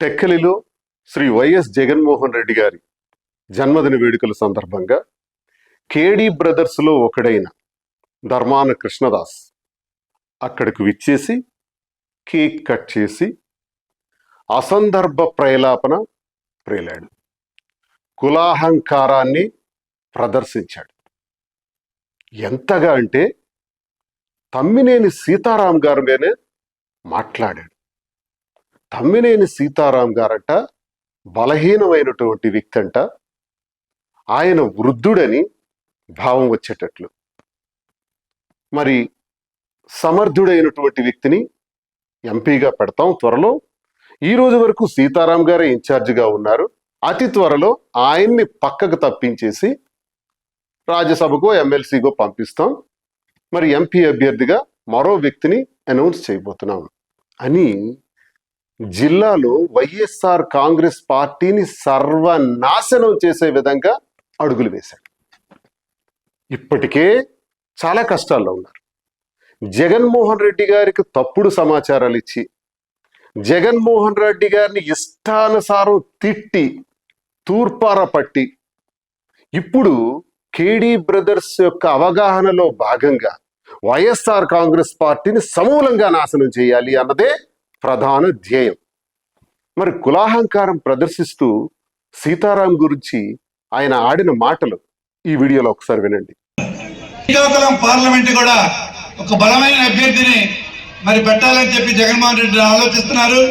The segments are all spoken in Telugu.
టెక్కలిలో శ్రీ వైఎస్ జగన్మోహన్ రెడ్డి గారి జన్మదిన వేడుకల సందర్భంగా కేడీ బ్రదర్స్లో ఒకడైన ధర్మాన కృష్ణదాస్ అక్కడికి విచ్చేసి కేక్ కట్ చేసి అసందర్భ ప్రేలాపన ప్రేలాడు, కులాహంకారాన్ని ప్రదర్శించాడు. ఎంతగా అంటే తమ్మినేని సీతారాం గారి మీదనే మాట్లాడాడు. తమ్మినేని సీతారాం గారట బలహీనమైనటువంటి వ్యక్తి అంట, ఆయన వృద్ధుడని భావం వచ్చేటట్లు. మరి సమర్థుడైనటువంటి వ్యక్తిని ఎంపీగా పెడతాం త్వరలో. ఈ రోజు వరకు సీతారాం గారే ఇన్ఛార్జిగా ఉన్నారు. అతి త్వరలో ఆయన్ని పక్కకు తప్పించేసి రాజ్యసభకో ఎమ్మెల్సీగో పంపిస్తాం, మరి ఎంపీ అభ్యర్థిగా మరో వ్యక్తిని అనౌన్స్ చేయబోతున్నాం అని జిల్లాలో వైఎస్ఆర్ కాంగ్రెస్ పార్టీని సర్వనాశనం చేసే విధంగా అడుగులు వేశాడు. ఇప్పటికే చాలా కష్టాల్లో ఉన్నారు. జగన్మోహన్ రెడ్డి గారికి తప్పుడు సమాచారాలు ఇచ్చి జగన్మోహన్ రెడ్డి గారిని ఇష్టానుసారం తిట్టి తూర్పార పట్టి ఇప్పుడు కేడీ బ్రదర్స్ యొక్క అవగాహనలో భాగంగా వైఎస్ఆర్ కాంగ్రెస్ పార్టీని సమూలంగా నాశనం చేయాలి అన్నదే ప్రధాన ధ్యేయం. మరి కులాహంకారం ప్రదర్శిస్తూ సీతారాం గురించి ఆయన ఆడిన మాటలు ఈ వీడియోలో ఒకసారి వినండి. శ్రీకాకుళం పార్లమెంట్ కూడా ఒక బలమైన అభ్యర్థిని మరి పెట్టాలని చెప్పి జగన్మోహన్ రెడ్డి ఆలోచిస్తున్నారు.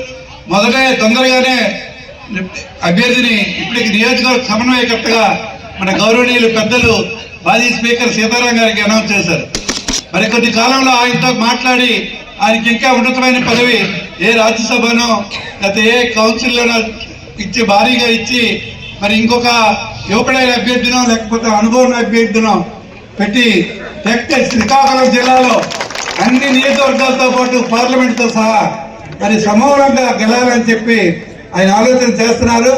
తొందరగానే అభ్యర్థిని ఇప్పటికి నియోజకవర్గ సమన్వయకర్తగా మన గౌరవనీయులు పెద్దలు మాజీ స్పీకర్ సీతారాం గారికి అనౌన్స్ చేశారు. మరి కొద్ది కాలంలో ఆయనతో మాట్లాడి ఆయనకి ఇంకా ఉన్నతమైన పదవి ఏ రాజ్యసభనో లేకపోతే ఏ కౌన్సిల్లోనో ఇచ్చి భారీగా ఇచ్చి మరి ఇంకొక యువకుడైన అభ్యర్థినో లేకపోతే అనుభవం అభ్యర్థినో పెట్టి శ్రీకాకుళం జిల్లాలో అన్ని నియోజకవర్గాలతో పాటు పార్లమెంట్తో సహా మరి సమూలంగా గెలాలని చెప్పి ఆయన ఆలోచన చేస్తున్నారు.